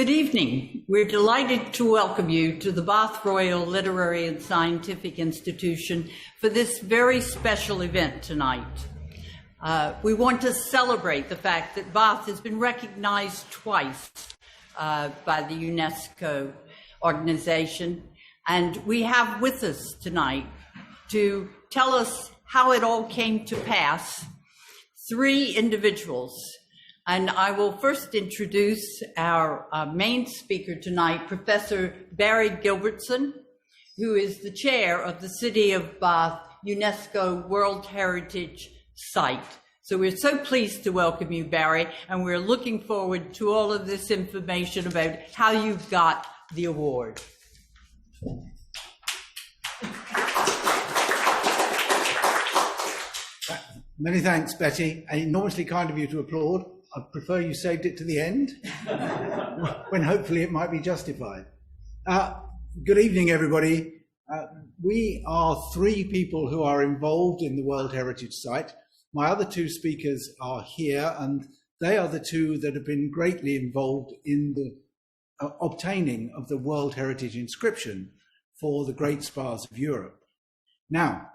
Good evening. We're delighted to welcome you to the Bath Royal Literary and Scientific Institution for this very special event tonight. We want to celebrate the fact that Bath has been recognized twice by the UNESCO organization, and we have with us tonight to tell us how it all came to pass three individuals. And I will first introduce our main speaker tonight, Professor Barry Gilbertson, who is the chair of the City of Bath UNESCO World Heritage Site. So we're so pleased to welcome you, Barry, and we're looking forward to all of this information about how you got the award. Many thanks, Betty. Enormously kind of you to applaud. I prefer you saved it to the end, when hopefully it might be justified. Good evening, everybody. We are three people who are involved in the World Heritage Site. My other two speakers are here, and they are the two that have been greatly involved in the obtaining of the World Heritage inscription for the Great Spas of Europe. Now,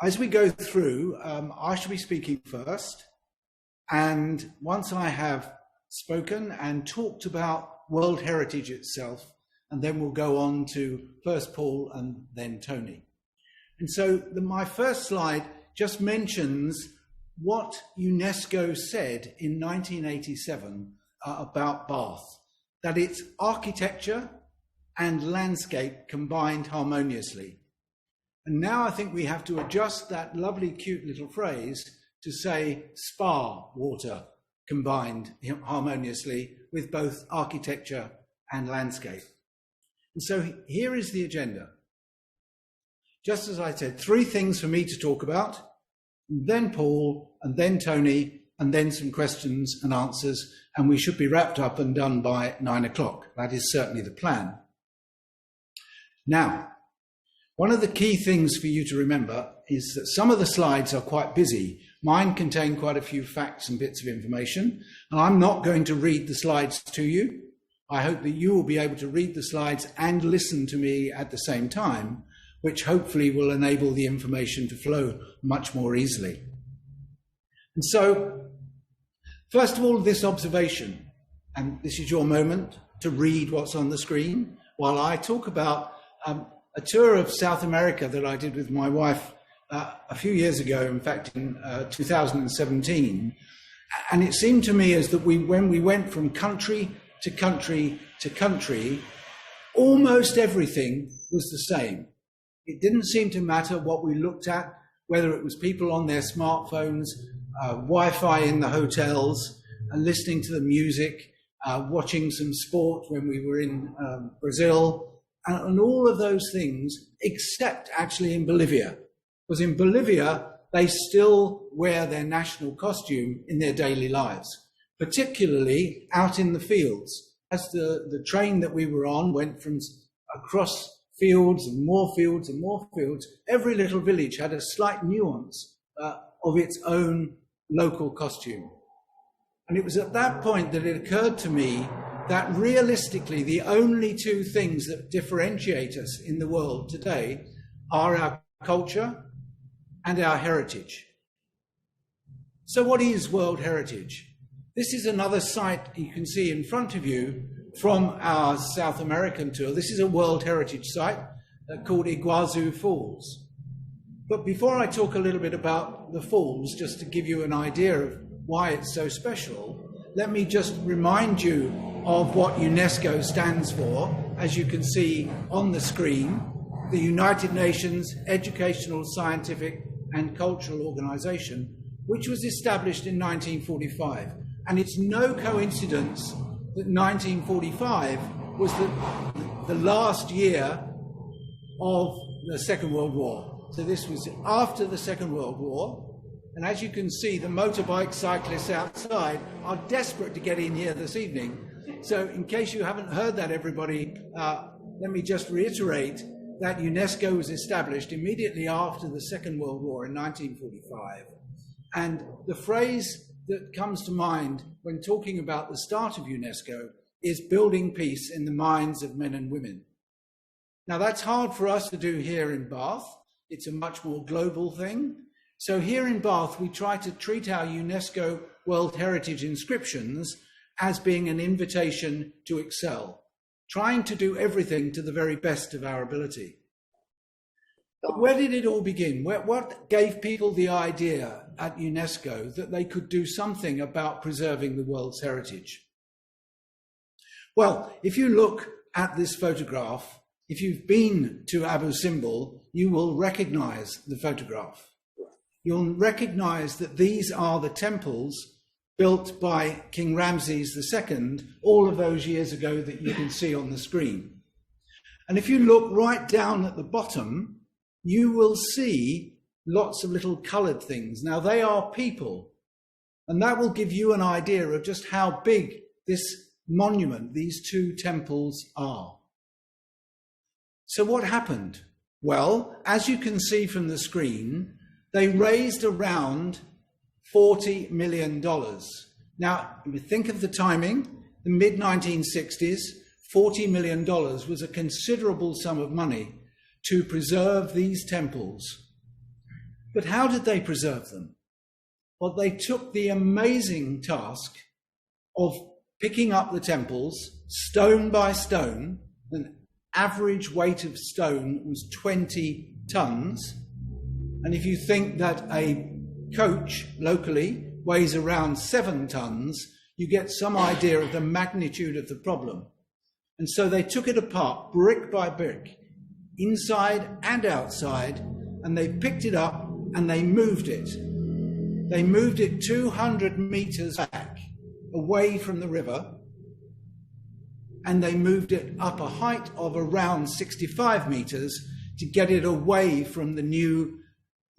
as we go through, I shall be speaking first. And once I have spoken and talked about World Heritage itself, and then we'll go on to first Paul and then Tony. And so my first slide just mentions what UNESCO said in 1987 about Bath, that it's architecture and landscape combined harmoniously. And now I think we have to adjust that lovely, cute little phrase to say spa water combined harmoniously with both architecture and landscape. And so here is the agenda. Just as I said, three things for me to talk about, then Paul, and then Tony, and then some questions and answers, and we should be wrapped up and done by 9 o'clock. That is certainly the plan. Now, one of the key things for you to remember is that some of the slides are quite busy. Mine contain quite a few facts and bits of information, and I'm not going to read the slides to you. I hope that you will be able to read the slides and listen to me at the same time, which hopefully will enable the information to flow much more easily. And so, first of all, this observation, and this is your moment to read what's on the screen, while I talk about a tour of South America that I did with my wife a few years ago, in fact, in 2017. And it seemed to me as that when we went from country to country to country, almost everything was the same. It didn't seem to matter what we looked at, whether it was people on their smartphones, Wi-Fi in the hotels, and listening to the music, watching some sport when we were in Brazil, and all of those things, except actually in Bolivia. Because in Bolivia, they still wear their national costume in their daily lives, particularly out in the fields. As the train that we were on went from across fields and more fields and more fields, every little village had a slight nuance of its own local costume. And it was at that point that it occurred to me that realistically, the only two things that differentiate us in the world today are our culture and our heritage. So what is World Heritage? This is another site you can see in front of you from our South American tour. This is a World Heritage site called Iguazu Falls. But before I talk a little bit about the falls, just to give you an idea of why it's so special, let me just remind you of what UNESCO stands for. As you can see on the screen, the United Nations Educational, Scientific and Cultural Organization, which was established in 1945. And it's no coincidence that 1945 was the last year of the Second World War. So this was after the Second World War. And as you can see, the motorbike cyclists outside are desperate to get in here this evening. So in case you haven't heard that, everybody, let me just reiterate that UNESCO was established immediately after the Second World War in 1945. And the phrase that comes to mind when talking about the start of UNESCO is building peace in the minds of men and women. Now, that's hard for us to do here in Bath. It's a much more global thing. So here in Bath, we try to treat our UNESCO World Heritage inscriptions as being an invitation to excel, trying to do everything to the very best of our ability. But where did it all begin? What gave people the idea at UNESCO that they could do something about preserving the world's heritage? Well, if you look at this photograph, if you've been to Abu Simbel, you will recognize the photograph. You'll recognize that these are the temples built by King Ramses II all of those years ago that you can see on the screen. And if you look right down at the bottom, you will see lots of little colored things. Now, they are people, and that will give you an idea of just how big this monument, these two temples, are. So what happened? Well, as you can see from the screen, they raised around $40 million. Now, if you think of the timing, the mid-1960s, $40 million was a considerable sum of money to preserve these temples. But how did they preserve them? Well, they took the amazing task of picking up the temples stone by stone. An average weight of stone was 20 tons. And if you think that a coach locally weighs around 7 tons, you get some idea of the magnitude of the problem. And so they took it apart brick by brick, inside and outside, and they picked it up and they moved it. They moved it 200 meters back away from the river, and they moved it up a height of around 65 meters to get it away from the new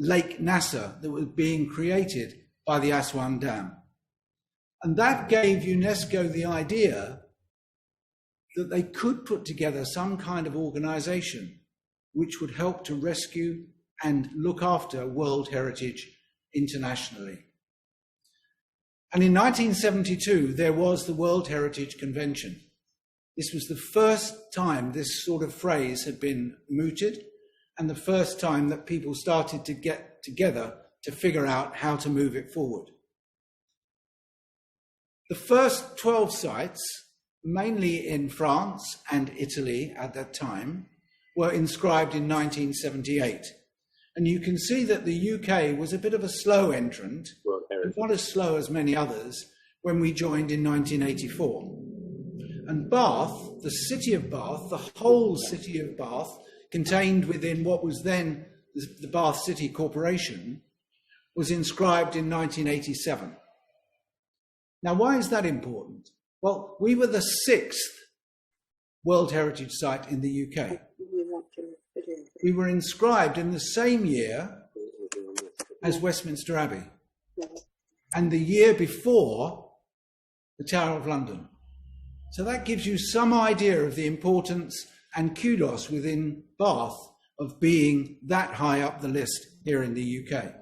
Lake Nasser that was being created by the Aswan Dam. And that gave UNESCO the idea that they could put together some kind of organization which would help to rescue and look after World Heritage internationally. And in 1972, there was the World Heritage Convention. This was the first time this sort of phrase had been mooted, and the first time that people started to get together to figure out how to move it forward. The first 12 sites, mainly in France and Italy at that time, were inscribed in 1978. And you can see that the UK was a bit of a slow entrant, but not as slow as many others, when we joined in 1984. And Bath, the city of Bath, the whole city of Bath, contained within what was then the Bath City Corporation, was inscribed in 1987. Now, why is that important? Well, we were the 6th World Heritage Site in the UK. We were inscribed in the same year as Westminster Abbey, and the year before the Tower of London. So that gives you some idea of the importance and kudos within Bath of being that high up the list here in the UK.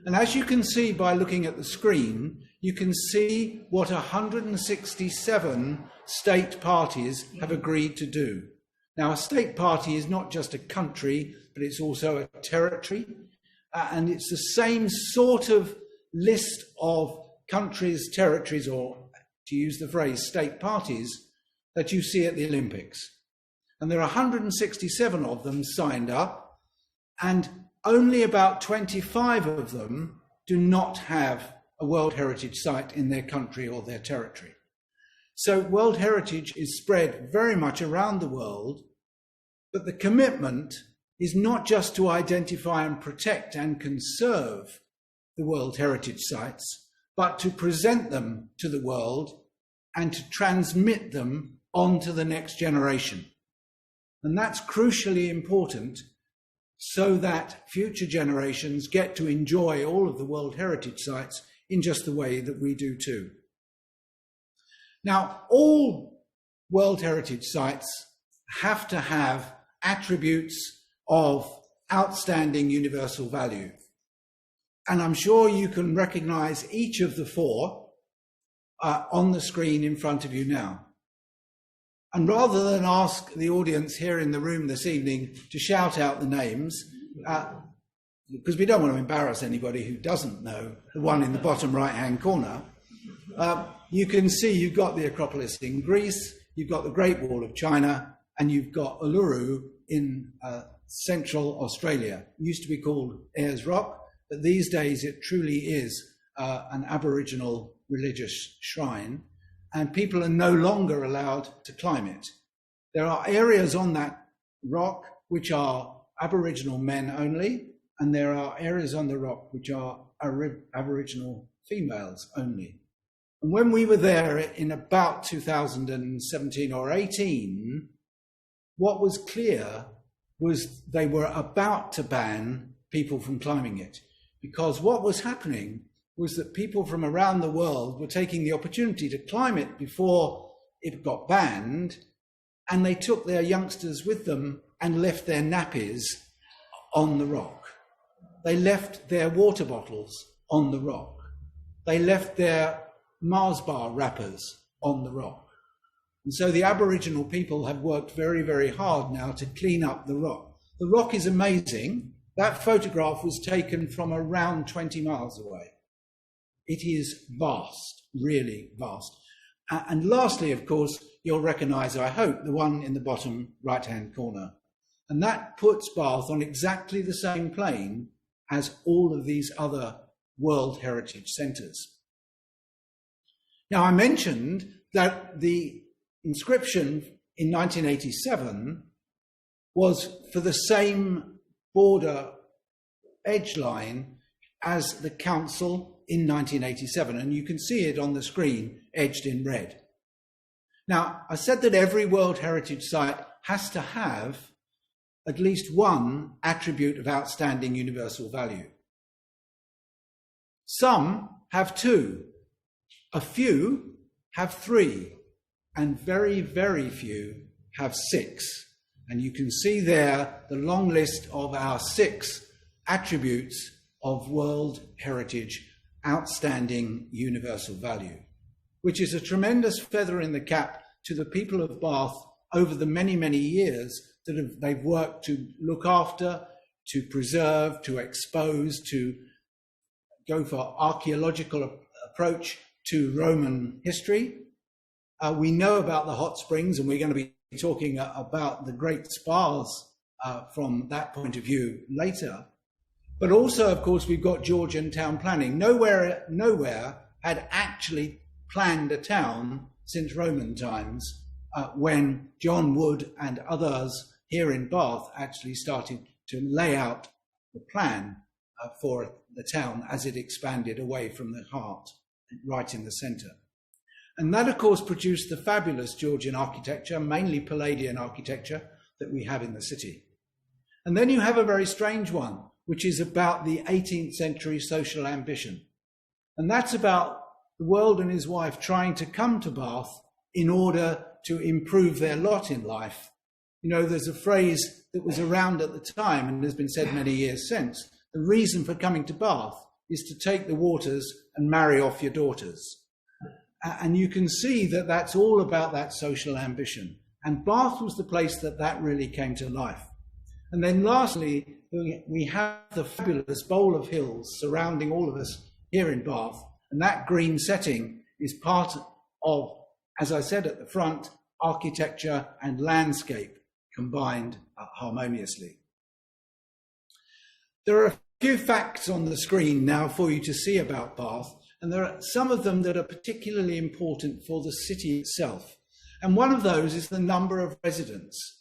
And as you can see by looking at the screen, you can see what 167 state parties have agreed to do. Now, a state party is not just a country, but it's also a territory. And it's the same sort of list of countries, territories, or to use the phrase, state parties, that you see at the Olympics. And there are 167 of them signed up, and only about 25 of them do not have a World Heritage Site in their country or their territory. So World Heritage is spread very much around the world, but the commitment is not just to identify and protect and conserve the World Heritage Sites, but to present them to the world and to transmit them on to the next generation. And that's crucially important so that future generations get to enjoy all of the World Heritage Sites in just the way that we do too. Now, all World Heritage Sites have to have attributes of outstanding universal value. And I'm sure you can recognize each of the 4 on the screen in front of you now. And rather than ask the audience here in the room this evening to shout out the names, because we don't want to embarrass anybody who doesn't know the one in the bottom right-hand corner, you can see you've got the Acropolis in Greece, you've got the Great Wall of China, and you've got Uluru in central Australia. It used to be called Ayers Rock, but these days it truly is an Aboriginal religious shrine, and people are no longer allowed to climb it. There are areas on that rock which are Aboriginal men only, and there are areas on the rock which are Aboriginal females only. And when we were there in about 2017 or 18, what was clear was they were about to ban people from climbing it, because what was happening was that people from around the world were taking the opportunity to climb it before it got banned, and they took their youngsters with them and left their nappies on the rock. They left their water bottles on the rock. They left their Mars bar wrappers on the rock. And so the Aboriginal people have worked very, very hard now to clean up the rock. The rock is amazing. That photograph was taken from around 20 miles away. It is vast, really vast. And lastly, of course, you'll recognise, I hope, the one in the bottom right-hand corner. And that puts Bath on exactly the same plane as all of these other World Heritage Centres. Now, I mentioned that the inscription in 1987 was for the same border edge line as the council in 1987, and you can see it on the screen edged in red. Now, I said that every World Heritage Site has to have at least one attribute of outstanding universal value. Some have two, a few have three, and very, very few have six. And you can see there the long list of our 6 attributes of World Heritage outstanding universal value, which is a tremendous feather in the cap to the people of Bath over the many, many years that they've worked to look after, to preserve, to expose, to go for archaeological approach to Roman history. We know about the hot springs, and we're going to be talking about the great spas from that point of view later. But also, of course, we've got Georgian town planning. Nowhere had actually planned a town since Roman times, when John Wood and others here in Bath actually started to lay out the plan for the town as it expanded away from the heart, right in the centre. And that, of course, produced the fabulous Georgian architecture, mainly Palladian architecture, that we have in the city. And then you have a very strange one, which is about the 18th century social ambition. And that's about the world and his wife trying to come to Bath in order to improve their lot in life. You know, there's a phrase that was around at the time and has been said many years since. The reason for coming to Bath is to take the waters and marry off your daughters. And you can see that that's all about that social ambition. And Bath was the place that really came to life. And then lastly, we have the fabulous bowl of hills surrounding all of us here in Bath. And that green setting is part of, as I said at the front, architecture and landscape combined harmoniously. There are a few facts on the screen now for you to see about Bath, and there are some of them that are particularly important for the city itself. And one of those is the number of residents.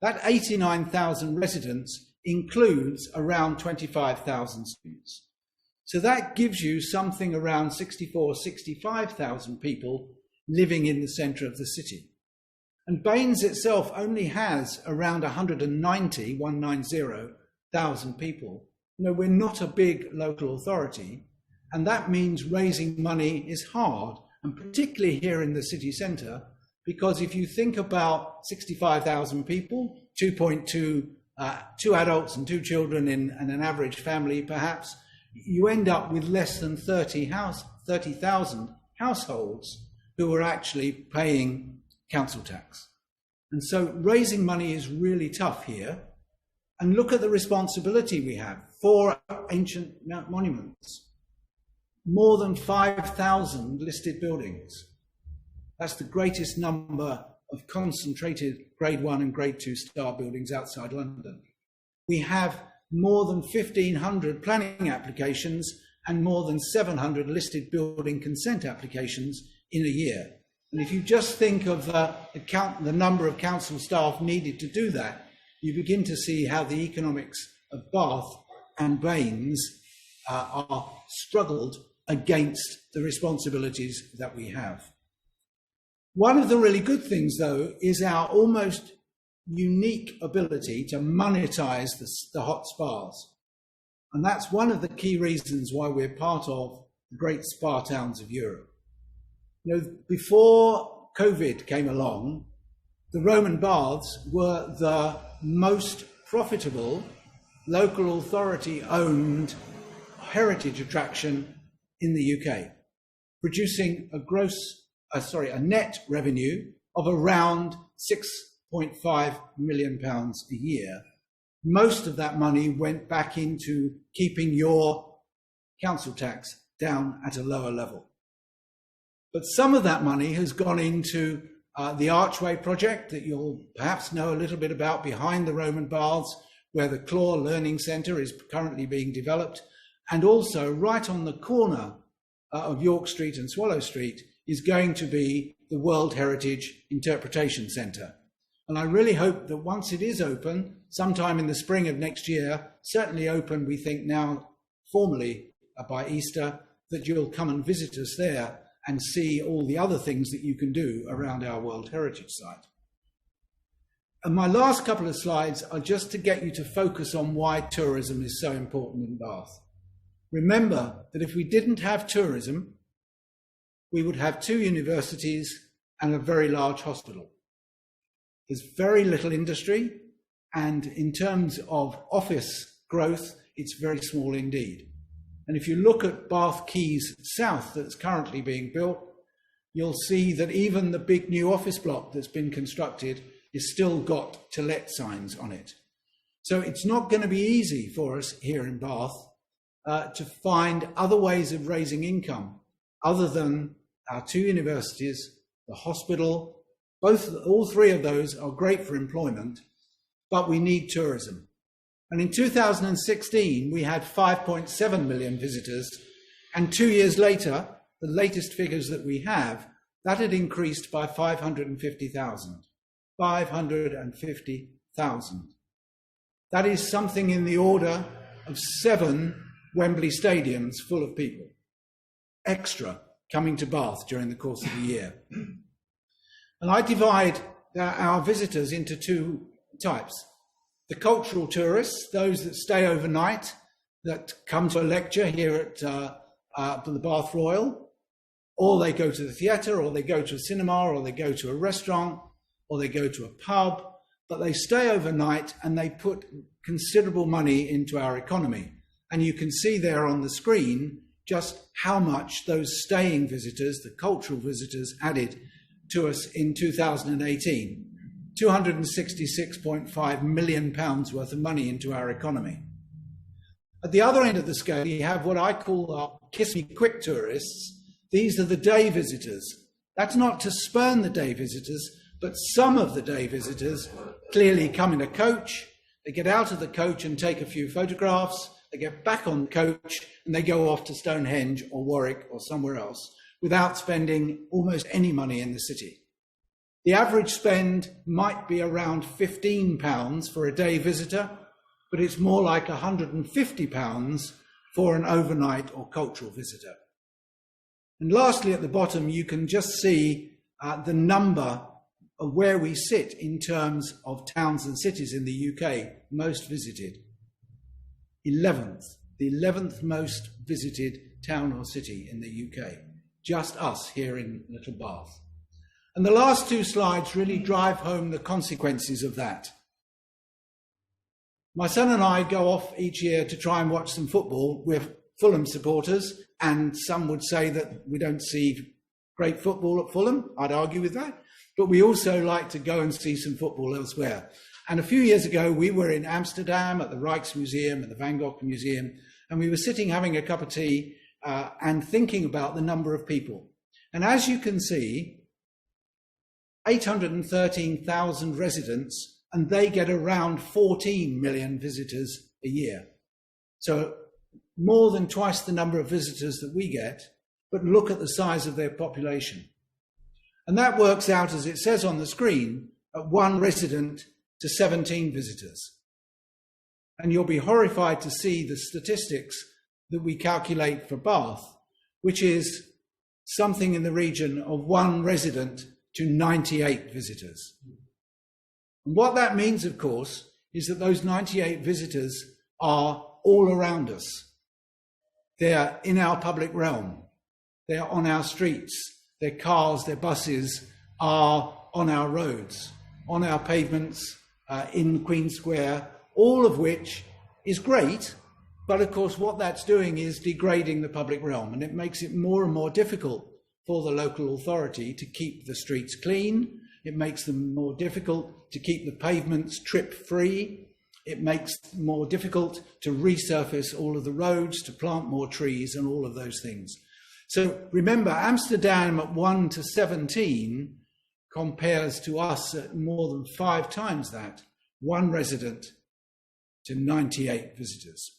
That 89,000 residents includes around 25,000 students. So that gives you something around 65,000 people living in the centre of the city. And Baines itself only has around 190,000 people. You know, we're not a big local authority, and that means raising money is hard, and particularly here in the city centre, because if you think about 65,000 people, 2.2, 2 adults and 2 children in an average family perhaps, you end up with less than 30,000 households who are actually paying council tax. And so raising money is really tough here. And look at the responsibility we have. 4 ancient monuments, more than 5,000 listed buildings. That's the greatest number of concentrated grade 1 and grade 2 star buildings outside London. We have more than 1,500 planning applications and more than 700 listed building consent applications in a year. And if you just think of the number of council staff needed to do that, you begin to see how the economics of Bath and Baines are struggled against the responsibilities that we have. One of the really good things, though, is our almost unique ability to monetize the hot spas. And that's one of the key reasons why we're part of the great spa towns of Europe. You know, before COVID came along, the Roman baths were the most profitable local authority-owned heritage attraction in the UK, producing a net revenue of around £6.5 million a year. Most of that money went back into keeping your council tax down at a lower level. But some of that money has gone into the Archway project that you'll perhaps know a little bit about behind the Roman Baths, where the Claw Learning Centre is currently being developed. And also right on the corner of York Street and Swallow Street is going to be the World Heritage Interpretation Centre. And I really hope that once it is open, sometime in the spring of next year, certainly open, we think now formally by Easter, that you'll come and visit us there and see all the other things that you can do around our World Heritage site. And my last couple of slides are just to get you to focus on why tourism is so important in Bath. Remember that if we didn't have tourism, we would have 2 universities and a very large hospital. There's very little industry, and in terms of office growth, it's very small indeed. And if you look at Bath Quays South that's currently being built, you'll see that even the big new office block that's been constructed is still got to let signs on it. So it's not going to be easy for us here in Bath to find other ways of raising income other than our 2 universities, the hospital. All 3 of those are great for employment, but we need tourism. And in 2016, we had 5.7 million visitors. And 2 years later, the latest figures that we have, that had increased by 550,000. 550,000. That is something in the order of 7 Wembley stadiums full of people, extra coming to Bath during the course of the year. And I divide our visitors into 2 types. The cultural tourists, those that stay overnight, that come to a lecture here at the Bath Royal, or they go to the theatre, or they go to a cinema, or they go to a restaurant, or they go to a pub, but they stay overnight and they put considerable money into our economy. And you can see there on the screen just how much those staying visitors, the cultural visitors, added to us in 2018. £266.5 million worth of money into our economy. At the other end of the scale, you have what I call our kiss me quick tourists. These are the day visitors. That's not to spurn the day visitors, but some of the day visitors clearly come in a coach. They get out of the coach and take a few photographs. They get back on the coach and they go off to Stonehenge or Warwick or somewhere else without spending almost any money in the city. The average spend might be around £15 for a day visitor, but it's more like £150 for an overnight or cultural visitor. And lastly, at the bottom, you can just see the number of where we sit in terms of towns and cities in the UK most visited. 11th, the 11th most visited town or city in the UK. Just us here in Little Bath. And the last 2 slides really drive home the consequences of that. My son and I go off each year to try and watch some football. We're Fulham supporters, and some would say that we don't see great football at Fulham. I'd argue with that. but we also like to go and see some football elsewhere. And a few years ago, we were in Amsterdam at the Rijksmuseum, at the Van Gogh Museum, and we were sitting having a cup of tea and thinking about the number of people. And as you can see, 813,000 residents, and they get around 14 million visitors a year. So more than twice the number of visitors that we get, but look at the size of their population. And that works out, as it says on the screen, at 1 resident to 17 visitors. And you'll be horrified to see the statistics that we calculate for Bath, which is something in the region of 1 resident to 98 visitors. And what that means, of course, is that those 98 visitors are all around us. They're in our public realm. They're on our streets. Their cars, their buses are on our roads, on our pavements, in Queen Square, all of which is great. But of course, what that's doing is degrading the public realm, and it makes it more and more difficult for the local authority to keep the streets clean. It makes them more difficult to keep the pavements trip-free. It makes it more difficult to resurface all of the roads, to plant more trees and all of those things. So remember, Amsterdam at 1 to 17 compares to us at more than 5 times that, 1 resident to 98 visitors.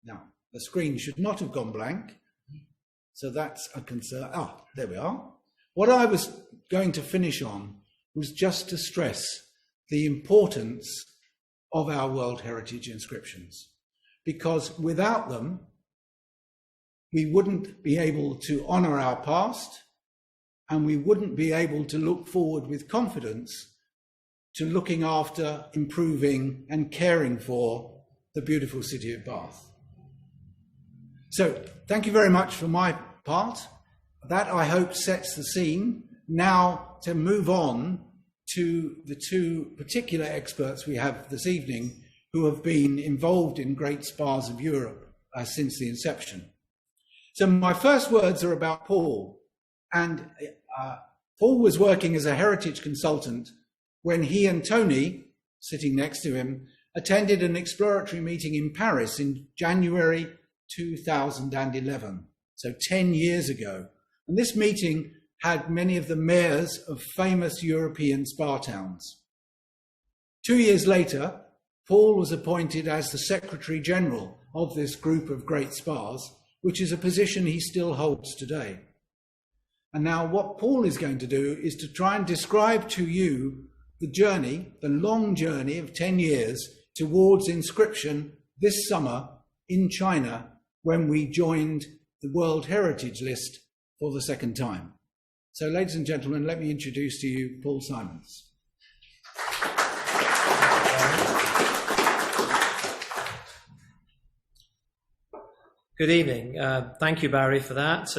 Now, the screen should not have gone blank, so that's a concern. Ah, there we are. What I was going to finish on was just to stress the importance of our World Heritage inscriptions, because without them, we wouldn't be able to honour our past, and we wouldn't be able to look forward with confidence to looking after, improving and caring for the beautiful city of Bath. So thank you very much for my part. That, I hope, sets the scene. Now to move on to the 2 particular experts we have this evening who have been involved in great spas of Europe since the inception. So my first words are about Paul. And Paul was working as a heritage consultant when he and Tony, sitting next to him, attended an exploratory meeting in Paris in January 2011, so 10 years ago. And this meeting had many of the mayors of famous European spa towns. 2 years later, Paul was appointed as the Secretary General of this group of great spas, which is a position he still holds today. And now what Paul is going to do is to try and describe to you the journey, the long journey of 10 years towards Inscription this summer in China, when we joined the World Heritage List for the 2nd time. So, ladies and gentlemen, let me introduce to you Paul Simons. Good evening. Thank you, Barry, for that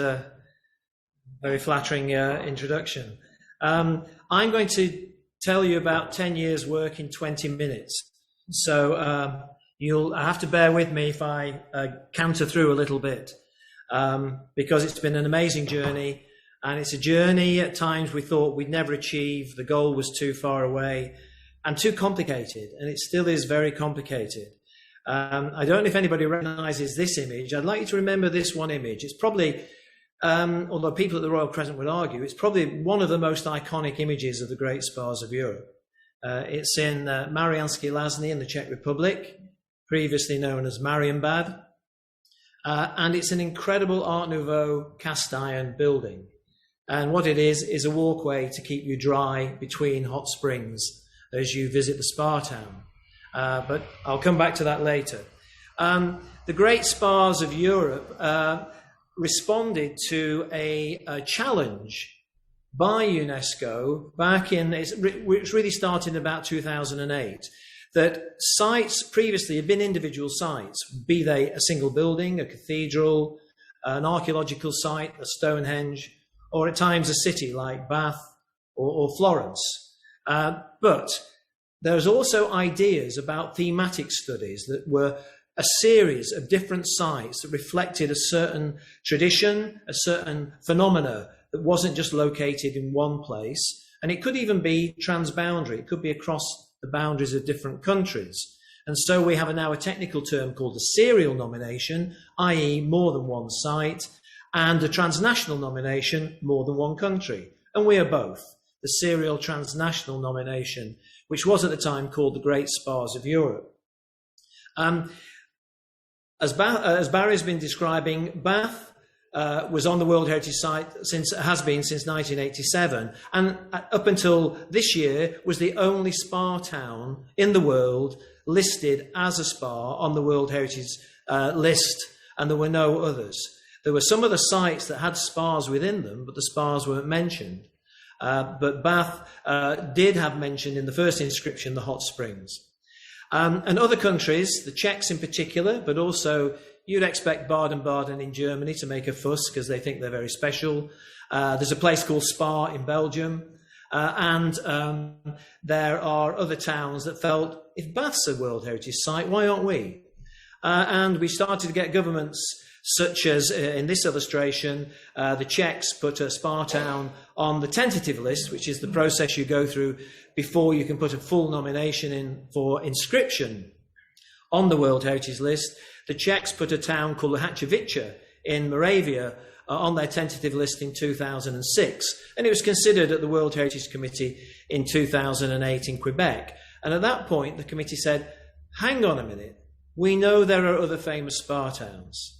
very flattering introduction. I'm going to tell you about 10 years' work in 20 minutes. So you'll have to bear with me if I canter through a little bit, because it's been an amazing journey, and it's a journey at times we thought we'd never achieve. The goal was too far away and too complicated, and it still is very complicated. I don't know if anybody recognizes this image. I'd like you to remember this one image. It's probably, although people at the Royal Crescent would argue, it's probably one of the most iconic images of the great spas of Europe. It's in Mariánské Lázně in the Czech Republic, previously known as Marienbad. And it's an incredible Art Nouveau cast iron building. And what it is a walkway to keep you dry between hot springs as you visit the spa town. But I'll come back to that later. The great spas of Europe responded to a challenge by UNESCO back in, which really started in about 2008, that sites previously had been individual sites, be they a single building, a cathedral, an archaeological site, a Stonehenge, or at times a city like Bath or Florence. But there's also ideas about thematic studies that were a series of different sites that reflected a certain tradition, a certain phenomena, that wasn't just located in one place, and it could even be transboundary. It could be across the boundaries of different countries. And so we have now a technical term called a serial nomination, i.e. more than one site, and a transnational nomination, more than one country. And we are both. The serial transnational nomination, which was at the time called the Great Spas of Europe. As Barry's been describing, Bath was on the World Heritage Site has been since 1987, and up until this year was the only spa town in the world listed as a spa on the World Heritage list, and there were no others. There were some other sites that had spas within them, but the spas weren't mentioned. But Bath did have mentioned in the first inscription the hot springs. And other countries, the Czechs in particular, but also you'd expect Baden-Baden in Germany to make a fuss because they think they're very special. There's a place called Spa in Belgium. And there are other towns that felt, if Bath's a World Heritage Site, why aren't we? And we started to get governments such as in this illustration, the Czechs put a spa town on the tentative list, which is the process you go through before you can put a full nomination in for inscription on the World Heritage list. The Czechs put a town called Hačovice in Moravia on their tentative list in 2006, and it was considered at the World Heritage Committee in 2008 in Quebec. And at that point, the committee said, hang on a minute, we know there are other famous spa towns.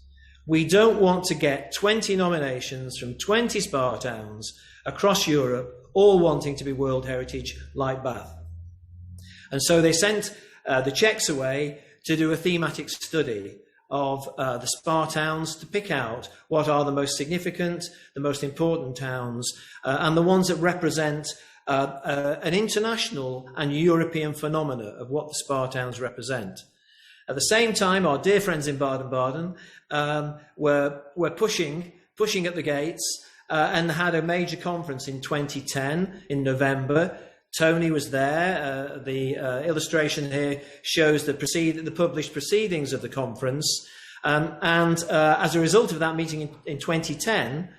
We don't want to get 20 nominations from 20 spa towns across Europe, all wanting to be World Heritage like Bath. And so they sent the Czechs away to do a thematic study of the spa towns to pick out what are the most significant, the most important towns, and the ones that represent an international and European phenomena of what the spa towns represent. At the same time, our dear friends in Baden-Baden were pushing at the gates and had a major conference in 2010 in November. Tony was there. The illustration here shows the published proceedings of the conference. And as a result of that meeting in 2010,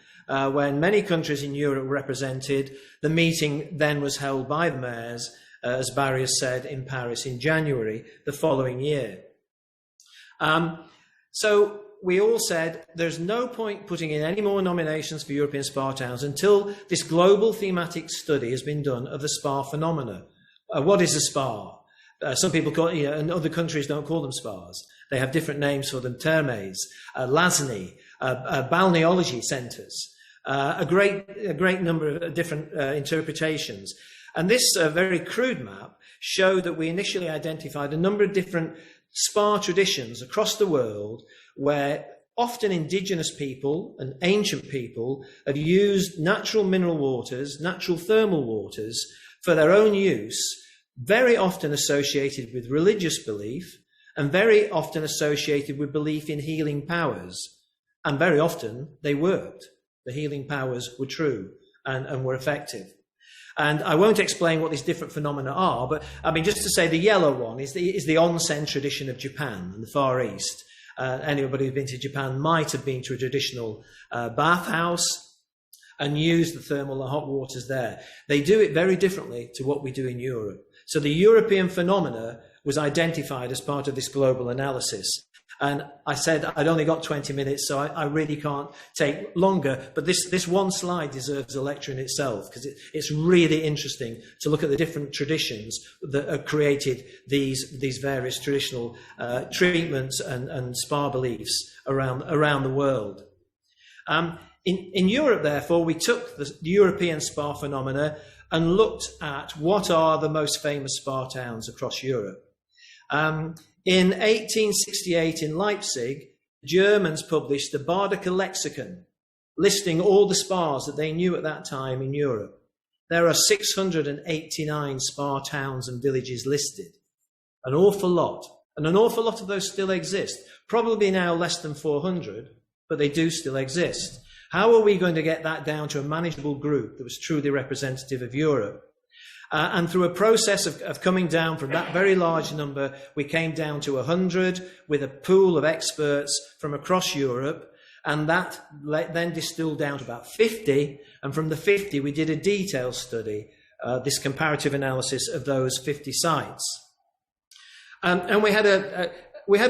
when many countries in Europe were represented, the meeting then was held by the mayors, as Barry has said, in Paris in January the following year. So we all said there's no point putting in any more nominations for European spa towns until this global thematic study has been done of the spa phenomena. What is a spa? Some people call it, and other countries don't call them spas. They have different names for them: termes, lasny, balneology centres, a great number of different interpretations. And this very crude map showed that we initially identified a number of different spa traditions across the world where often indigenous people and ancient people have used natural mineral waters, natural thermal waters for their own use, very often associated with religious belief and very often associated with belief in healing powers. And very often they worked. The healing powers were true and were effective. And I won't explain what these different phenomena are, but I mean, just to say the yellow one is the onsen tradition of Japan and the Far East. Anybody who's been to Japan might have been to a traditional bathhouse and used the thermal and hot waters there. They do it very differently to what we do in Europe. So the European phenomena was identified as part of this global analysis. And I said I'd only got 20 minutes, so I really can't take longer. But this one slide deserves a lecture in itself, because it's really interesting to look at the different traditions that have created these various traditional treatments and spa beliefs around the world. In Europe, therefore, we took the European spa phenomena and looked at what are the most famous spa towns across Europe. In 1868 in Leipzig, Germans published the Badeker Lexicon, listing all the spas that they knew at that time in Europe. There are 689 spa towns and villages listed, an awful lot. And an awful lot of those still exist, probably now less than 400, but they do still exist. How are we going to get that down to a manageable group that was truly representative of Europe? And through a process of coming down from that very large number, we came down to 100 with a pool of experts from across Europe. And that then distilled down to about 50. And from the 50, we did a detailed study, this comparative analysis of those 50 sites. And we had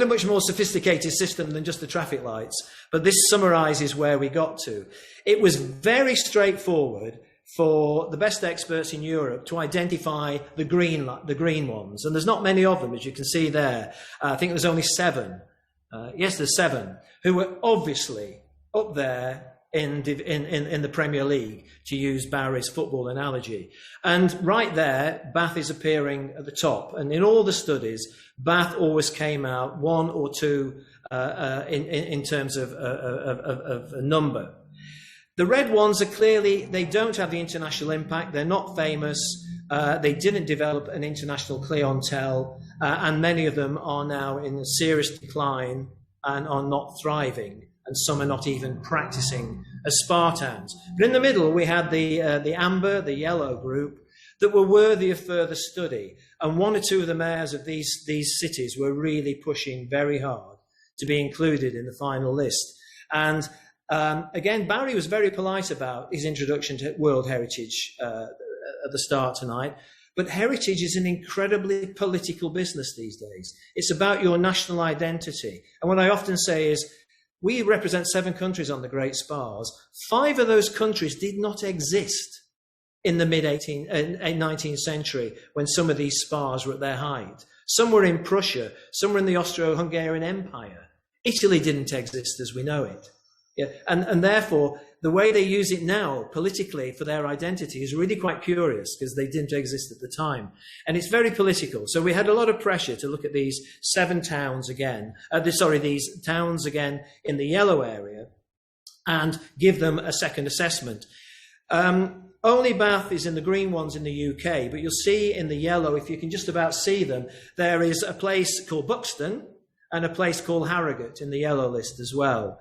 a much more sophisticated system than just the traffic lights, but this summarizes where we got to. It was very straightforward for the best experts in Europe to identify the green ones. And there's not many of them, as you can see there. I think there's only 7. Yes, there's 7 who were obviously up there in the Premier League, to use Barry's football analogy. And right there, Bath is appearing at the top. And in all the studies, Bath always came out 1 or 2 in terms of a number. The red ones are clearly, they don't have the international impact. They're not famous. They didn't develop an international clientele. And many of them are now in a serious decline and are not thriving. And some are not even practicing as spa towns. But in the middle, we had the amber, the yellow group that were worthy of further study. And 1 or 2 of the mayors of these cities were really pushing very hard to be included in the final list. And again, Barry was very polite about his introduction to World Heritage at the start tonight. But heritage is an incredibly political business these days. It's about your national identity. And what I often say is, we represent 7 countries on the Great Spas. 5 of those countries did not exist in the mid-19th century when some of these spas were at their height. Some were in Prussia, some were in the Austro-Hungarian Empire. Italy didn't exist as we know it. Yeah. And therefore, the way they use it now politically for their identity is really quite curious, because they didn't exist at the time. And it's very political. So we had a lot of pressure to look at these 7 towns again, these towns again in the yellow area, and give them a second assessment. Only Bath is in the green ones in the UK, but you'll see in the yellow, if you can just about see them, there is a place called Buxton and a place called Harrogate in the yellow list as well.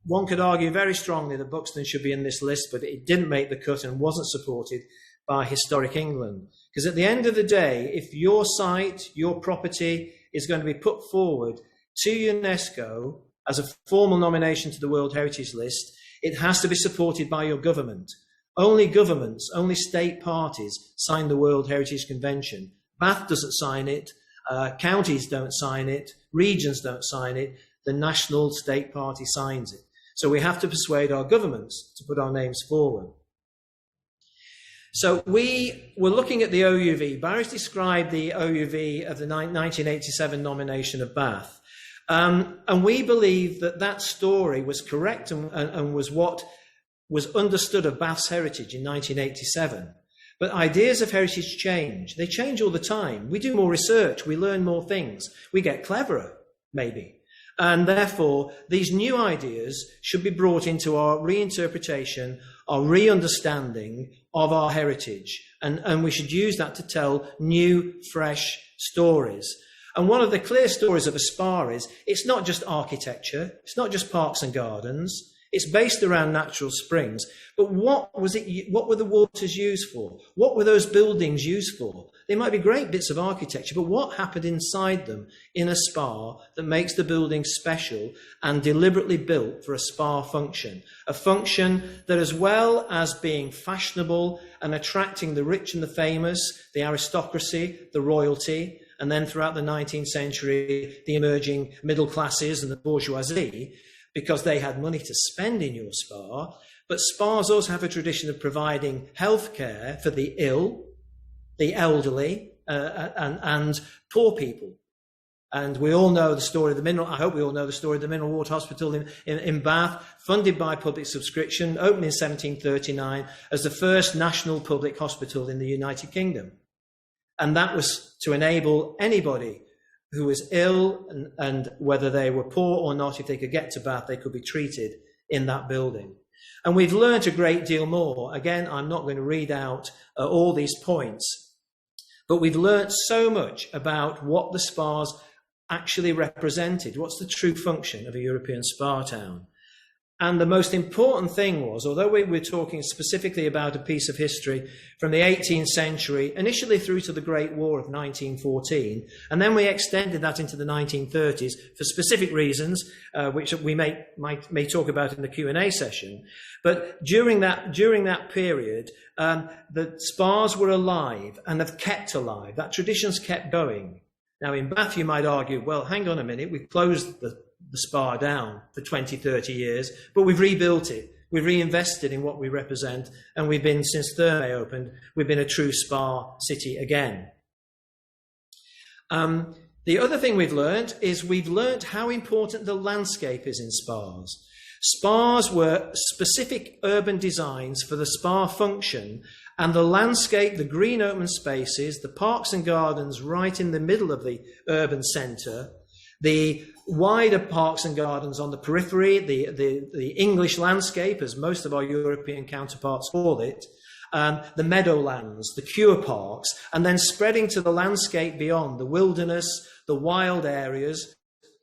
One could argue very strongly that Buxton should be in this list, but it didn't make the cut and wasn't supported by Historic England. Because at the end of the day, if your site, your property is going to be put forward to UNESCO as a formal nomination to the World Heritage List, it has to be supported by your government. Only governments, only state parties sign the World Heritage Convention. Bath doesn't sign it. Counties don't sign it. Regions don't sign it. The national state party signs it. So we have to persuade our governments to put our names forward. So we were looking at the OUV. Barry's described the OUV of the 1987 nomination of Bath. And we believe that that story was correct and was what was understood of Bath's heritage in 1987. But ideas of heritage change. They change all the time. We do more research. We learn more things. We get cleverer, maybe. And therefore, these new ideas should be brought into our reinterpretation, our re-understanding of our heritage. And we should use that to tell new, fresh stories. And one of the clear stories of a spa is, it's not just architecture. It's not just parks and gardens. It's based around natural springs. But what were the waters used for? What were those buildings used for? They might be great bits of architecture, but what happened inside them in a spa that makes the building special and deliberately built for a spa function? A function that, as well as being fashionable and attracting the rich and the famous, the aristocracy, the royalty, and then throughout the 19th century, the emerging middle classes and the bourgeoisie, because they had money to spend in your spa. But spas also have a tradition of providing healthcare for the ill, the elderly, and poor people. And we all know the story of I hope we all know the story of the Mineral Water Hospital in Bath, funded by public subscription, opened in 1739 as the first national public hospital in the United Kingdom. And that was to enable anybody who was ill, and whether they were poor or not, if they could get to Bath, they could be treated in that building. And we've learned a great deal more. Again, I'm not going to read out all these points, but we've learned so much about what the spas actually represented. What's the true function of a European spa town? And the most important thing was, although we were talking specifically about a piece of history from the 18th century, initially through to the Great War of 1914, and then we extended that into the 1930s for specific reasons, which we may talk about in the Q&A session. But during that period, the spas were alive and have kept alive. That tradition's kept going. Now, in Bath, you might argue, well, hang on a minute, we've closed the spa down for 20, 30 years, but we've rebuilt it. We've reinvested in what we represent, and we've been, since Thermae opened, we've been a true spa city again. The other thing we've learned how important the landscape is in spas. Spas were specific urban designs for the spa function, and the landscape, the green open spaces, the parks and gardens right in the middle of the urban centre, the wider parks and gardens on the periphery, the English landscape, as most of our European counterparts call it, the meadowlands, the cure parks, and then spreading to the landscape beyond, the wilderness, the wild areas,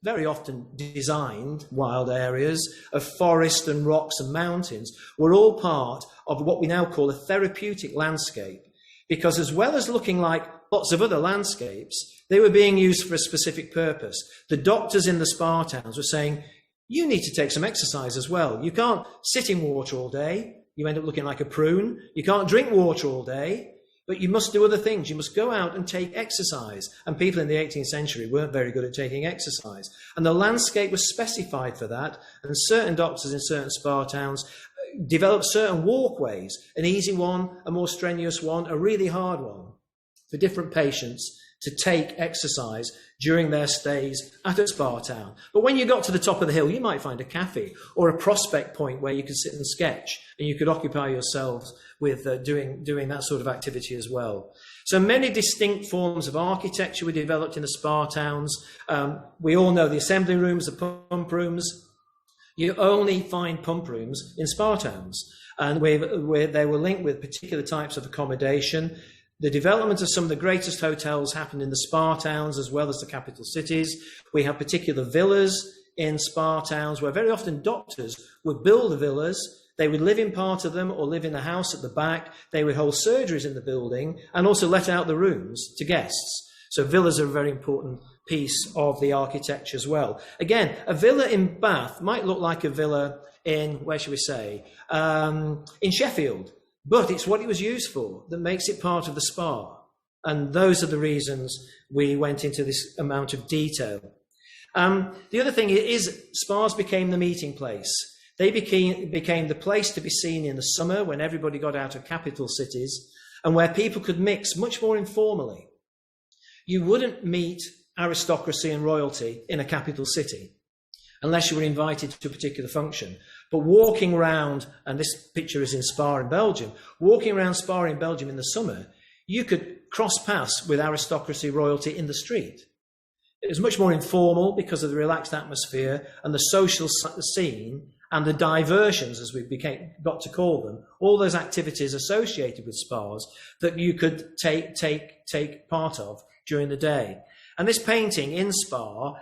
very often designed wild areas of forest and rocks and mountains, were all part of what we now call a therapeutic landscape. Because as well as looking like lots of other landscapes, they were being used for a specific purpose. The doctors in the spa towns were saying, you need to take some exercise as well. You can't sit in water all day. You end up looking like a prune. You can't drink water all day, but you must do other things. You must go out and take exercise. And people in the 18th century weren't very good at taking exercise. And the landscape was specified for that. And certain doctors in certain spa towns developed certain walkways, an easy one, a more strenuous one, a really hard one, for different patients to take exercise during their stays at a spa town. But when you got to the top of the hill, you might find a cafe or a prospect point where you could sit and sketch, and you could occupy yourselves with doing that sort of activity as well. So many distinct forms of architecture were developed in the spa towns. We all know the assembly rooms, the pump rooms. You only find pump rooms in spa towns, and where they were linked with particular types of accommodation. The development of some of the greatest hotels happened in the spa towns as well as the capital cities. We have particular villas in spa towns where very often doctors would build the villas. They would live in part of them or live in the house at the back. They would hold surgeries in the building and also let out the rooms to guests. So villas are a very important piece of the architecture as well. Again, a villa in Bath might look like a villa in, where should we say, in Sheffield. But it's what it was used for that makes it part of the spa. And those are the reasons we went into this amount of detail. The other thing is spas became the meeting place. They became the place to be seen in the summer when everybody got out of capital cities and where people could mix much more informally. You wouldn't meet aristocracy and royalty in a capital city unless you were invited to a particular function. But walking around, and this picture is in Spa in Belgium, walking around Spa in Belgium in the summer, you could cross paths with aristocracy, royalty in the street. It was much more informal because of the relaxed atmosphere and the social scene and the diversions, as we got to call them, all those activities associated with spas that you could take part of during the day. And this painting in Spa,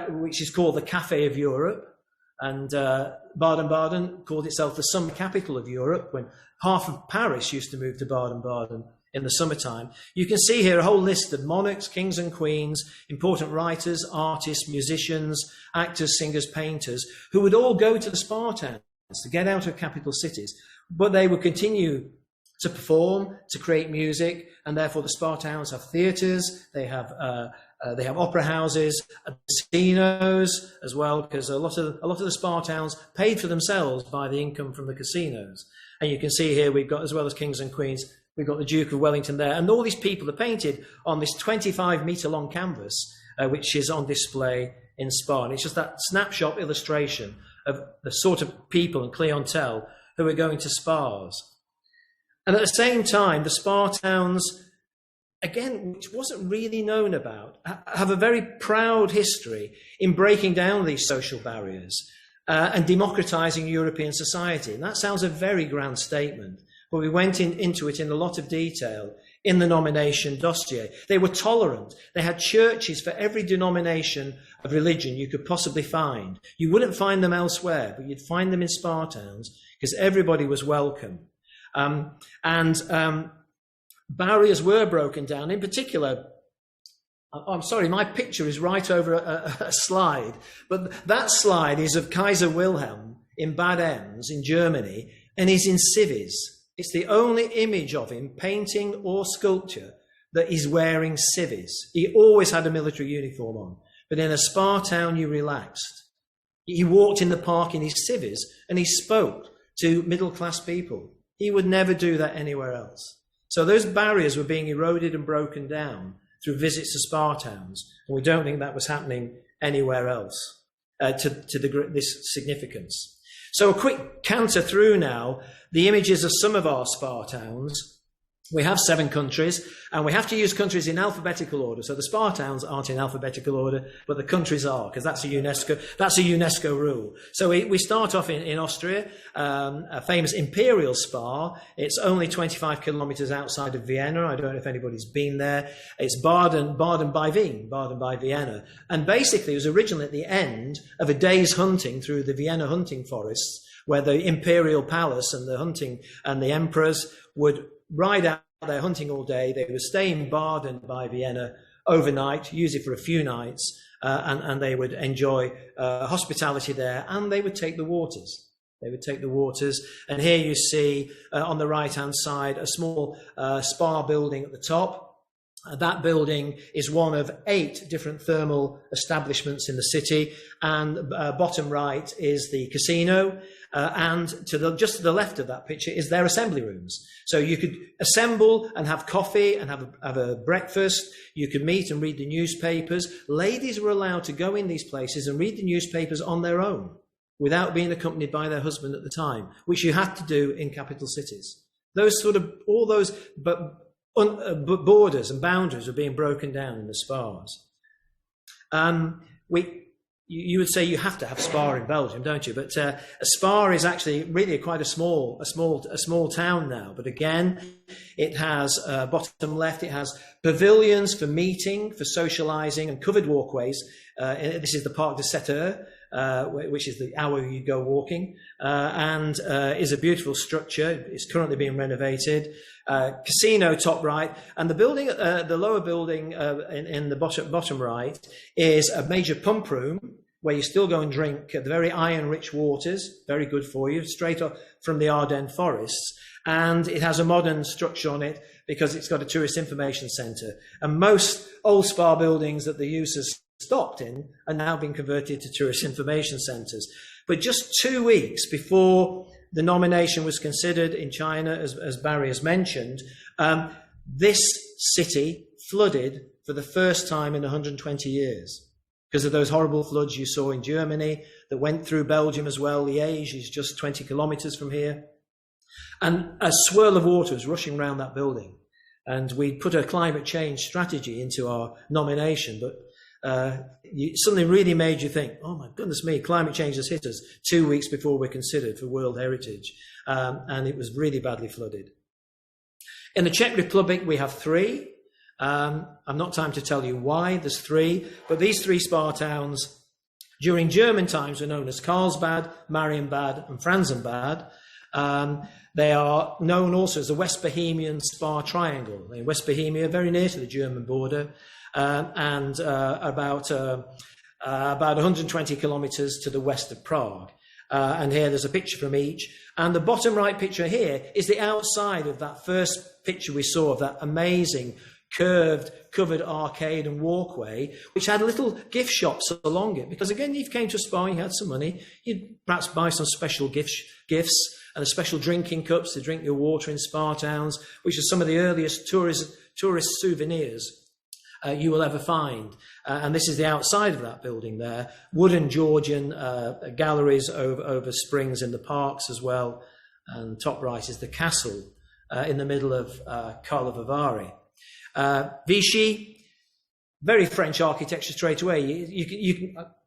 which is called the Café of Europe, and Baden-Baden called itself the summer capital of Europe when half of Paris used to move to Baden-Baden in the summertime. You can see here a whole list of monarchs, kings and queens, important writers, artists, musicians, actors, singers, painters, who would all go to the spa towns to get out of capital cities, but they would continue to perform, to create music, and therefore the spa towns have theatres, they have opera houses, casinos as well, because a lot of the spa towns paid for themselves by the income from the casinos. And you can see here we've got, as well as kings and queens, we've got the Duke of Wellington there, and all these people are painted on this 25-metre long canvas, which is on display in Spa. And it's just that snapshot illustration of the sort of people and clientele who are going to spas. And at the same time, the spa towns, again, which wasn't really known about, have a very proud history in breaking down these social barriers and democratizing European society. And that sounds a very grand statement, but we went into it in a lot of detail in the nomination dossier. They were tolerant. They had churches for every denomination of religion you could possibly find. You wouldn't find them elsewhere, but you'd find them in spa towns because everybody was welcome. Barriers were broken down. In particular, I'm sorry, my picture is right over a slide, but that slide is of Kaiser Wilhelm in Bad Ems in Germany, and he's in civvies. It's the only image of him, painting or sculpture, that he's wearing civvies. He always had a military uniform on, but in a spa town, you relaxed. He walked in the park in his civvies, and he spoke to middle-class people. He would never do that anywhere else. So those barriers were being eroded and broken down through visits to spa towns, and we don't think that was happening anywhere else to this significance. So a quick canter through now the images of some of our spa towns. We have 7 countries, and we have to use countries in alphabetical order. So the spa towns aren't in alphabetical order, but the countries are, because that's a UNESCO rule. So we start off in Austria, a famous imperial spa. It's only 25 kilometers outside of Vienna. I don't know if anybody's been there. It's Baden by Vienna. And basically, it was originally at the end of a day's hunting through the Vienna hunting forests, where the imperial palace and the emperors would ride out there hunting all day. They would stay in Baden by Vienna overnight, usually for a few nights, and they would enjoy hospitality there, and they would take the waters. And here you see on the right-hand side a small spa building at the top. That building is one of 8 different thermal establishments in the city, and bottom right is the casino, and just to the left of that picture is their assembly rooms. So you could assemble and have coffee and have a breakfast. You could meet and read the newspapers. Ladies were allowed to go in these places and read the newspapers on their own without being accompanied by their husband at the time, which you had to do in capital cities. All those borders and boundaries were being broken down in the spas. You would say you have to have spa in Belgium, don't you? But a spa is actually really quite a small town now. But again, it has bottom left. It has pavilions for meeting, for socialising, and covered walkways. This is the Parc de 7 Heures, which is the hour you go walking, and is a beautiful structure. It's currently being renovated. Casino top right, and the building, the lower building in the bottom right, is a major pump room where you still go and drink the very iron-rich waters, very good for you, straight up from the Ardennes forests. And it has a modern structure on it because it's got a tourist information centre. And most old spa buildings that the use has stopped in are now being converted to tourist information centres. But just 2 weeks before the nomination was considered in China, as Barry has mentioned, this city flooded for the first time in 120 years because of those horrible floods you saw in Germany that went through Belgium as well. Liège is just 20 kilometres from here. And a swirl of water was rushing around that building. And we put a climate change strategy into our nomination, but something really made you think, oh my goodness me, climate change has hit us 2 weeks before we're considered for World Heritage. And it was really badly flooded. In the Czech Republic, we have 3. I'm not time to tell you why there's 3, but these 3 spa towns during German times were known as Karlsbad, Marienbad, and Franzenbad. They are known also as the West Bohemian Spa Triangle. In West Bohemia, very near to the German border, and about 120 kilometres to the west of Prague. And here there's a picture from each. And the bottom right picture here is the outside of that first picture we saw of that amazing curved, covered arcade and walkway, which had little gift shops along it. Because again, if you came to a spa and you had some money, you'd perhaps buy some special gifts and a special drinking cups to drink your water in spa towns, which are some of the earliest tourist souvenirs you will ever find. And this is the outside of that building there. Wooden Georgian galleries over springs in the parks as well. And top right is the castle in the middle of Karlovy Vary. Vichy, very French architecture straight away.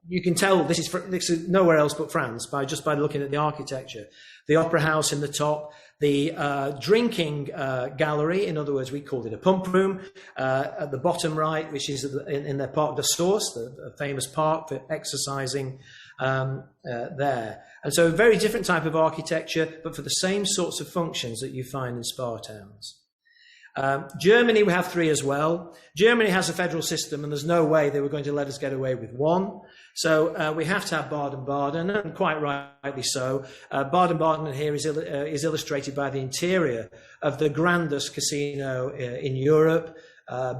you can tell this is nowhere else but France just by looking at the architecture. The opera house in the top, the drinking gallery, in other words, we called it a pump room, at the bottom right, which is in their Parc de Source, the famous park for exercising there. And so a very different type of architecture, but for the same sorts of functions that you find in spa towns. Germany, we have 3 as well. Germany has a federal system, and there's no way they were going to let us get away with 1. So we have to have Baden-Baden, and quite rightly so. Baden-Baden here is illustrated by the interior of the grandest casino in Europe,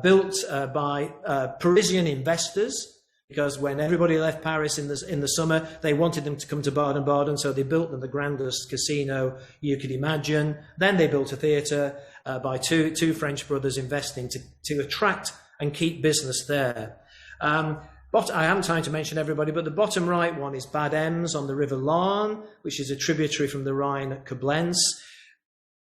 built by Parisian investors, because when everybody left Paris in the summer, they wanted them to come to Baden-Baden, so they built them the grandest casino you could imagine. Then they built a theatre by two French brothers investing to attract and keep business there. But I haven't time to mention everybody, but the bottom right one is Bad Ems on the River Lahn, which is a tributary from the Rhine at Koblenz.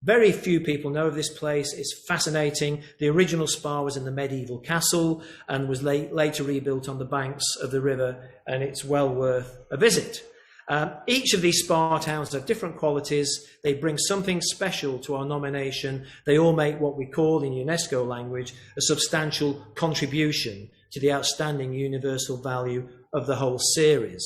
Very few people know of this place. It's fascinating. The original spa was in the medieval castle and was later rebuilt on the banks of the river, and it's well worth a visit. Each of these spa towns have different qualities. They bring something special to our nomination. They all make what we call in UNESCO language a substantial contribution to the outstanding universal value of the whole series.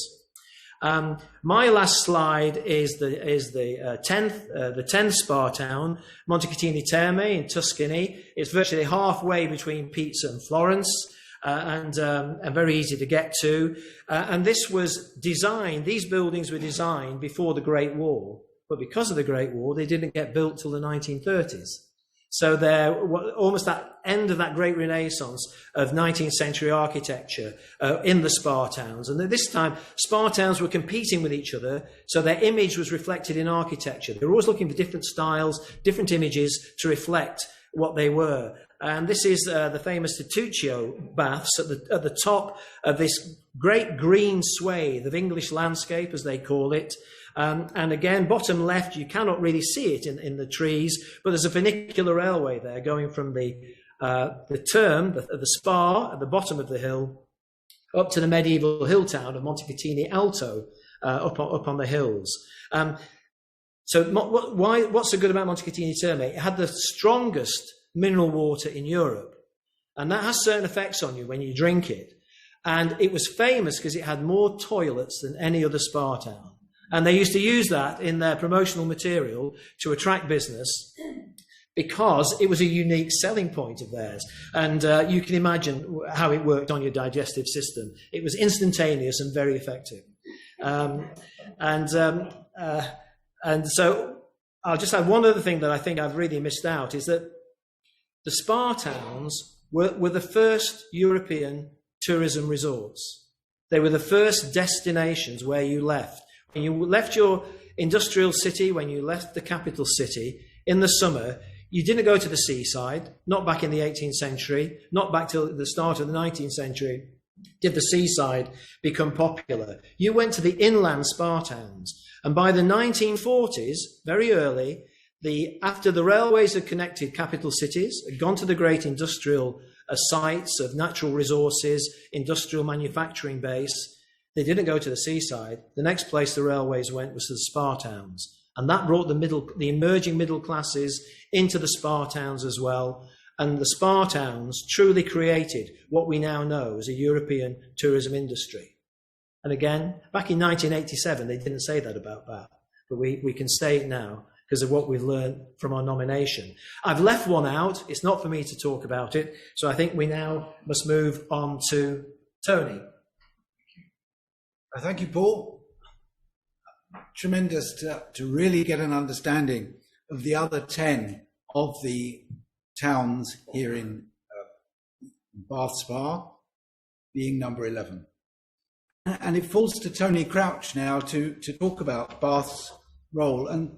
My last slide is the 10th spa town, Montecatini Terme in Tuscany. It's virtually halfway between Pisa and Florence, and very easy to get to. And this was designed, these buildings were designed before the Great War, but because of the Great War, they didn't get built till the 1930s. So they're almost that end of that great renaissance of 19th century architecture in the spa towns. And at this time, spa towns were competing with each other, so their image was reflected in architecture. They were always looking for different styles, different images to reflect what they were. And this is the famous Tituccio baths at the top of this great green swathe of English landscape, as they call it. And again, bottom left, you cannot really see it in the trees, but there's a funicular railway there going from the spa at the bottom of the hill up to the medieval hill town of Montecatini Alto up on the hills. So what's so good about Montecatini Terme? It had the strongest mineral water in Europe, and that has certain effects on you when you drink it. And it was famous because it had more toilets than any other spa town. And they used to use that in their promotional material to attract business because it was a unique selling point of theirs. And you can imagine how it worked on your digestive system. It was instantaneous and very effective. And so I'll just add one other thing that I think I've really missed out is that the spa towns were the first European tourism resorts. They were the first destinations where you left. When you left your industrial city, when you left the capital city in the summer, you didn't go to the seaside, not back in the 18th century, not back till the start of the 19th century did the seaside become popular. You went to the inland spa towns. And by the 1940s, very early, after the railways had connected capital cities, had gone to the great industrial sites of natural resources, industrial manufacturing base, they didn't go to the seaside. The next place the railways went was to the spa towns. And that brought the emerging middle classes into the spa towns as well. And the spa towns truly created what we now know as a European tourism industry. And again, back in 1987, they didn't say that about Bath. But we can say it now because of what we've learned from our nomination. I've left one out. It's not for me to talk about it. So I think we now must move on to Tony. Thank you, Paul. Tremendous to really get an understanding of the other 10 of the towns here in Bath Spa, being number 11. And it falls to Tony Crouch now to talk about Bath's role. And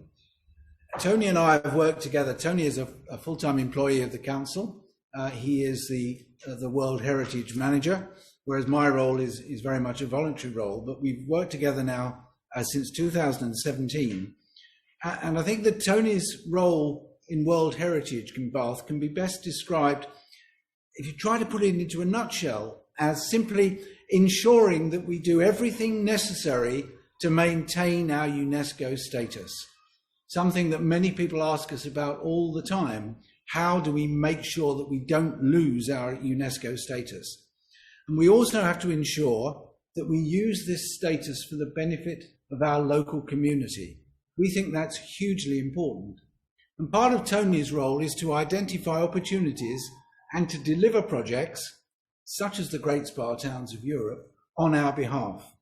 Tony and I have worked together. Tony is a full-time employee of the council. He is the World Heritage Manager, whereas my role is very much a voluntary role. But we've worked together now since 2017. And I think that Tony's role in World Heritage in Bath can be best described, if you try to put it into a nutshell, as simply ensuring that we do everything necessary to maintain our UNESCO status. Something that many people ask us about all the time. How do we make sure that we don't lose our UNESCO status? And we also have to ensure that we use this status for the benefit of our local community. We think that's hugely important. And part of Tony's role is to identify opportunities and to deliver projects, such as the Great Spa Towns of Europe, on our behalf.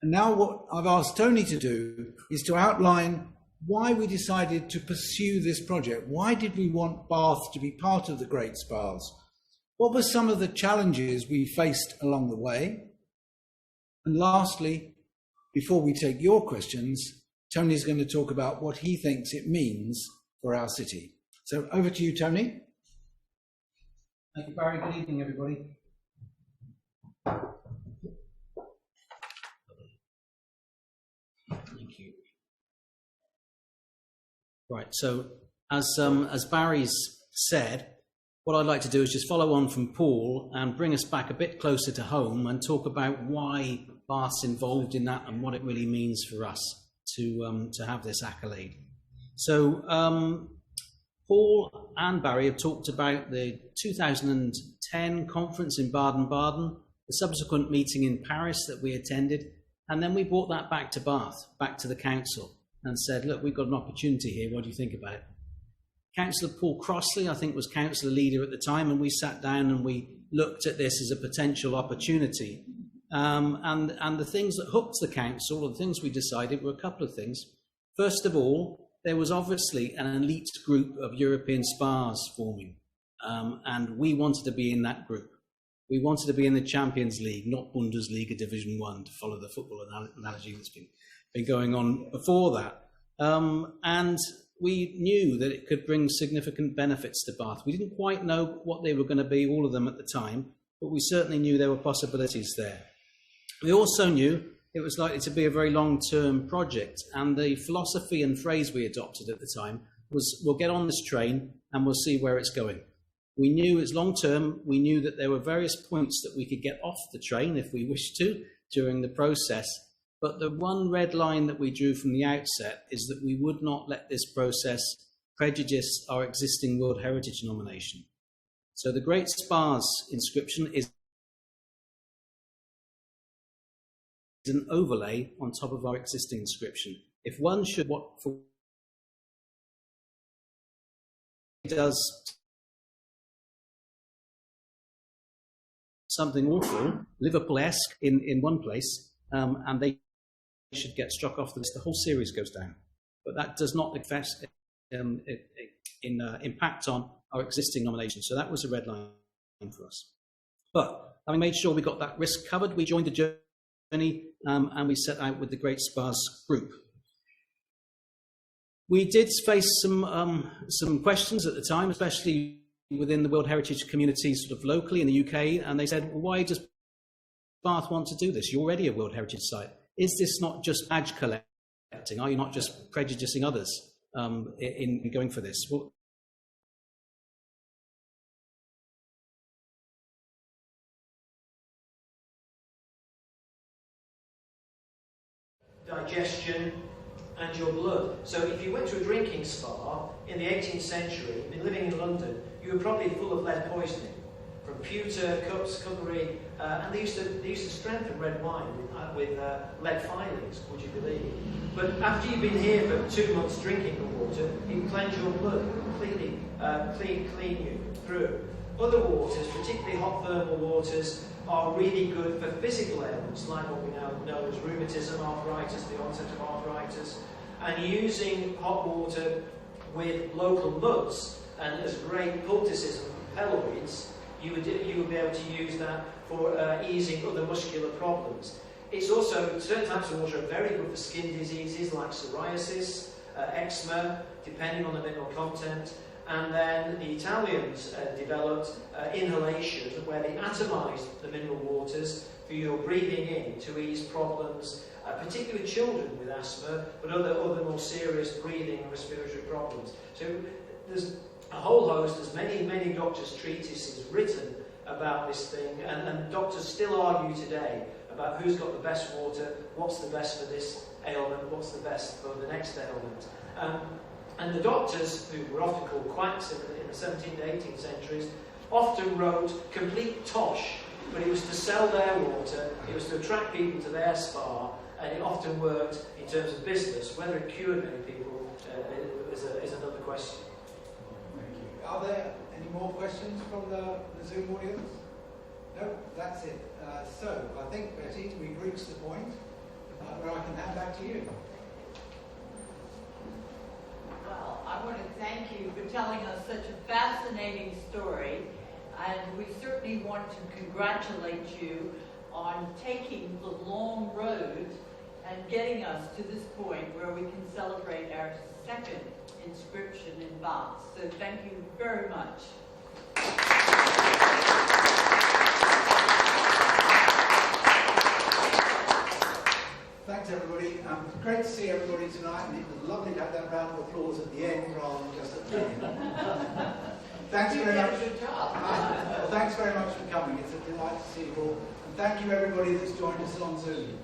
And now what I've asked Tony to do is to outline why we decided to pursue this project. Why did we want Bath to be part of the Great Spas? What were some of the challenges we faced along the way? And lastly, before we take your questions, Tony's going to talk about what he thinks it means for our city. So over to you, Tony. Thank you, Barry. Good evening, everybody. Thank you. Right, so as Barry's said, what I'd like to do is just follow on from Paul and bring us back a bit closer to home and talk about why Bath's involved in that and what it really means for us to have this accolade. So Paul and Barry have talked about the 2010 conference in Baden-Baden, the subsequent meeting in Paris that we attended, and then we brought that back to Bath, back to the council, and said, look, we've got an opportunity here, what do you think about it? Councillor Paul Crossley, I think, was councillor leader at the time, and we sat down and we looked at this as a potential opportunity. And the things that hooked the council, or the things we decided, were a couple of things. First of all, there was obviously an elite group of European spas forming, and we wanted to be in that group. We wanted to be in the Champions League, not Bundesliga Division 1, to follow the football analogy that's been going on before that. And we knew that it could bring significant benefits to Bath. We didn't quite know what they were going to be, all of them at the time, but we certainly knew there were possibilities there. We also knew it was likely to be a very long-term project, and the philosophy and phrase we adopted at the time was, we'll get on this train and we'll see where it's going. We knew it's long-term. We knew that there were various points that we could get off the train if we wished to during the process. But the one red line that we drew from the outset is that we would not let this process prejudice our existing World Heritage nomination. So the Great Spas inscription is an overlay on top of our existing inscription. If one should, what for does something awful, Liverpool-esque in one place, and they should get struck off the list, the whole series goes down. But that does not impact on our existing nomination. So that was a red line for us. But having made sure we got that risk covered, we joined the journey and we set out with the Great Spas group. We did face some questions at the time, especially within the World Heritage community sort of locally in the UK, and they said, well, why does Bath want to do this? You're already a World Heritage site. Is this not just badge collecting? Are you not just prejudicing others in going for this? Well, digestion and your blood. So if you went to a drinking spa in the 18th century, living in London, you were probably full of lead poisoning from pewter, cups, cutlery, and they used to strengthen red wine with lead filings, would you believe? But after you've been here for 2 months drinking the water, it cleanses your blood, completely clean you through. Other waters, particularly hot thermal waters, are really good for physical ailments, like what we now know as rheumatism, arthritis, the onset of arthritis. And using hot water with local nuts and as great poultices and peloids, you would be able to use that for easing other muscular problems. It's also, certain types of water are very good for skin diseases like psoriasis, eczema, depending on the mineral content. And then the Italians developed inhalation, where they atomised the mineral waters for your breathing in to ease problems, particularly children with asthma, but other more serious breathing and respiratory problems. So there's a whole host, there's many doctors' treatises written about this thing, and doctors still argue today about who's got the best water, what's the best for this ailment, what's the best for the next ailment. And the doctors, who were often called quacks in the 17th to 18th centuries, often wrote complete tosh, but it was to sell their water, it was to attract people to their spa, and it often worked in terms of business. Whether it cured many people is another question. Thank you. Are there any more questions from the Zoom audience? No, that's it. So I think, Betty, we've reached the point where I can hand back to you. Well, I want to thank you for telling us such a fascinating story, and we certainly want to congratulate you on taking the long road and getting us to this point where we can celebrate our second inscription in Bath. So thank you very much. Thanks, everybody. Great to see everybody tonight, and it was lovely to have that round of applause at the end rather than just at the beginning. Thanks very much. Good job. Well, thanks very much for coming. It's a delight to see you all. And thank you, everybody that's joined us on Zoom.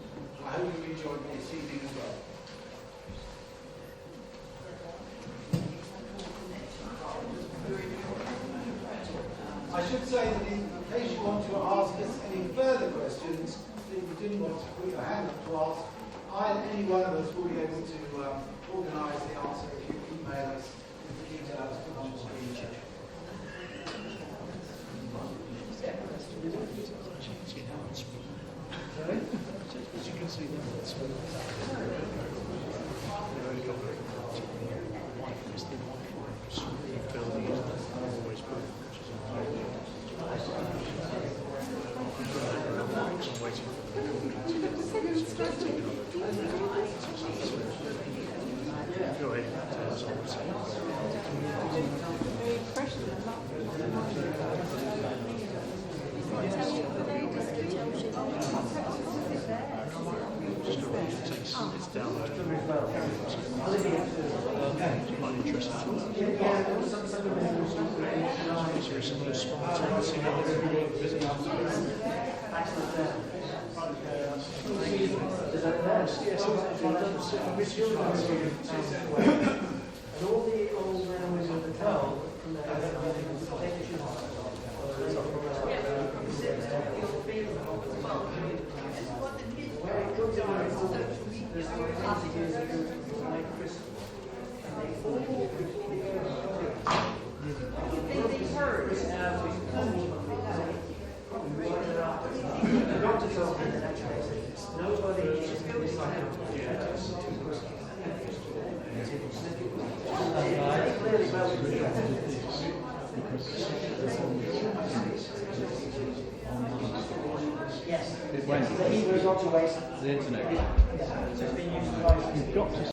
I hope you've enjoyed this evening as well. I should say that in case you want to ask us any further questions that you didn't want to put your hand up to ask, any one of us will be able to organise the answer if you email us with the details put on the screen. Sorry? As you can see, The internet. You've got to